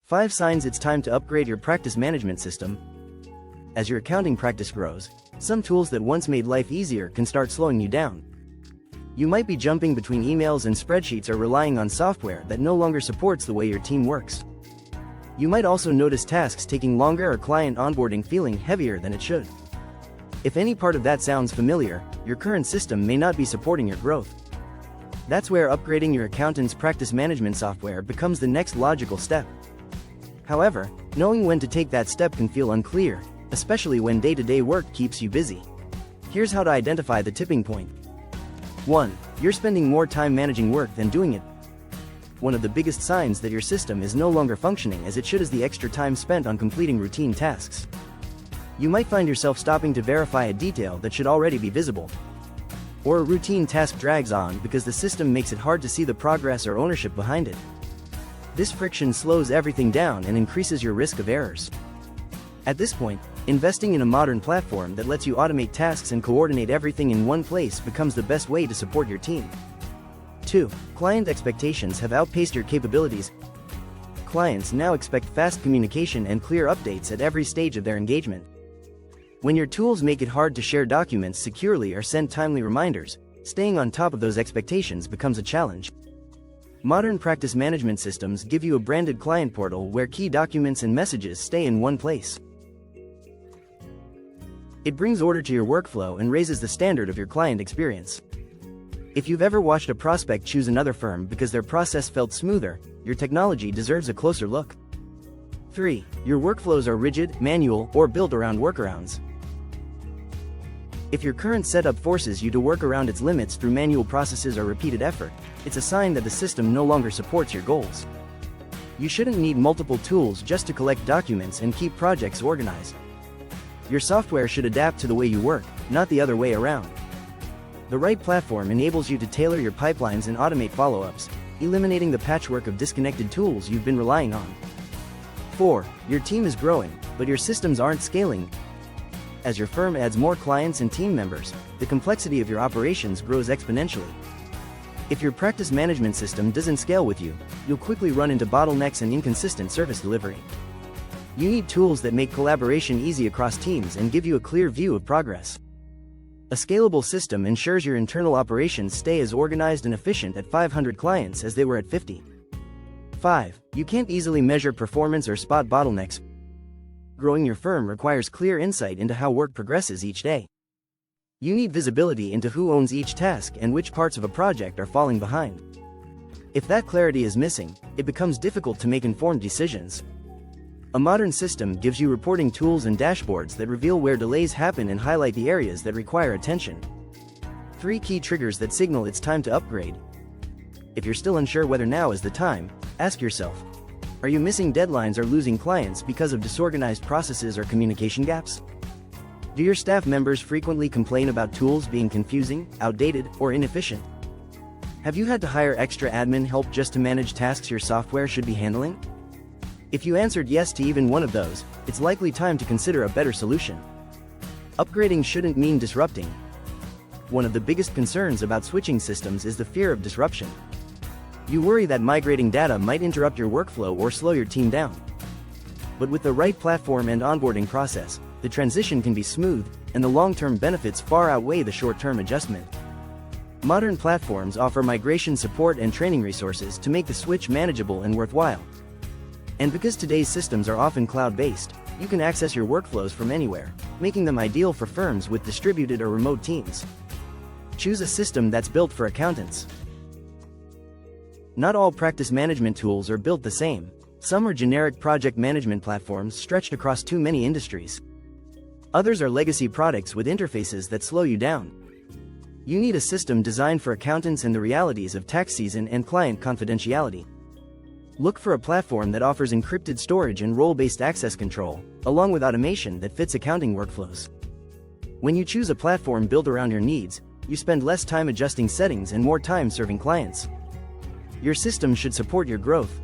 5 signs it's time to upgrade your practice management system. As your accounting practice grows, some tools that once made life easier can start slowing you down. You might be jumping between emails and spreadsheets or relying on software that no longer supports the way your team works. You might also notice tasks taking longer or client onboarding feeling heavier than it should. If any part of that sounds familiar, your current system may not be supporting your growth. That's where upgrading your accountant's practice management software becomes the next logical step. However, knowing when to take that step can feel unclear, especially when day-to-day work keeps you busy. Here's how to identify the tipping point. 1. You're spending more time managing work than doing it. One of the biggest signs that your system is no longer functioning as it should is the extra time spent on completing routine tasks. You might find yourself stopping to verify a detail that should already be visible. Or a routine task drags on because the system makes it hard to see the progress or ownership behind it. This friction slows everything down and increases your risk of errors. At this point, investing in a modern platform that lets you automate tasks and coordinate everything in one place becomes the best way to support your team. 2. Client expectations have outpaced your capabilities. Clients now expect fast communication and clear updates at every stage of their engagement. When your tools make it hard to share documents securely or send timely reminders, staying on top of those expectations becomes a challenge. Modern practice management systems give you a branded client portal where key documents and messages stay in one place. It brings order to your workflow and raises the standard of your client experience. If you've ever watched a prospect choose another firm because their process felt smoother, your technology deserves a closer look. 3. Your workflows are rigid, manual, or built around workarounds. If your current setup forces you to work around its limits through manual processes or repeated effort, it's a sign that the system no longer supports your goals. You shouldn't need multiple tools just to collect documents and keep projects organized. Your software should adapt to the way you work, not the other way around. The right platform enables you to tailor your pipelines and automate follow-ups, eliminating the patchwork of disconnected tools you've been relying on. 4. Your team is growing, but your systems aren't scaling. As your firm adds more clients and team members, the complexity of your operations grows exponentially. If your practice management system doesn't scale with you, you'll quickly run into bottlenecks and inconsistent service delivery. You need tools that make collaboration easy across teams and give you a clear view of progress. A scalable system ensures your internal operations stay as organized and efficient at 500 clients as they were at 50. 5. You can't easily measure performance or spot bottlenecks. Growing your firm requires clear insight into how work progresses each day. You need visibility into who owns each task and which parts of a project are falling behind. If that clarity is missing, it becomes difficult to make informed decisions. A modern system gives you reporting tools and dashboards that reveal where delays happen and highlight the areas that require attention. 3 key triggers that signal it's time to upgrade. If you're still unsure whether now is the time, ask yourself, are you missing deadlines or losing clients because of disorganized processes or communication gaps? Do your staff members frequently complain about tools being confusing, outdated, or inefficient? Have you had to hire extra admin help just to manage tasks your software should be handling? If you answered yes to even one of those, it's likely time to consider a better solution. Upgrading shouldn't mean disrupting. One of the biggest concerns about switching systems is the fear of disruption. You worry that migrating data might interrupt your workflow or slow your team down. But with the right platform and onboarding process, the transition can be smooth, and the long-term benefits far outweigh the short-term adjustment. Modern platforms offer migration support and training resources to make the switch manageable and worthwhile. And because today's systems are often cloud-based, you can access your workflows from anywhere, making them ideal for firms with distributed or remote teams. Choose a system that's built for accountants. Not all practice management tools are built the same. Some are generic project management platforms stretched across too many industries. Others are legacy products with interfaces that slow you down. You need a system designed for accountants and the realities of tax season and client confidentiality. Look for a platform that offers encrypted storage and role-based access control, along with automation that fits accounting workflows. When you choose a platform built around your needs, you spend less time adjusting settings and more time serving clients. Your system should support your growth.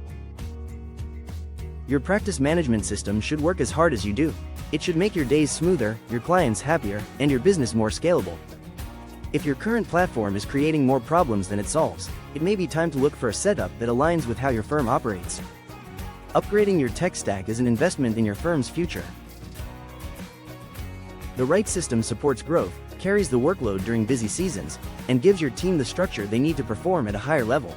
Your practice management system should work as hard as you do. It should make your days smoother, your clients happier, and your business more scalable. If your current platform is creating more problems than it solves, it may be time to look for a setup that aligns with how your firm operates. Upgrading your tech stack is an investment in your firm's future. The right system supports growth, carries the workload during busy seasons, and gives your team the structure they need to perform at a higher level.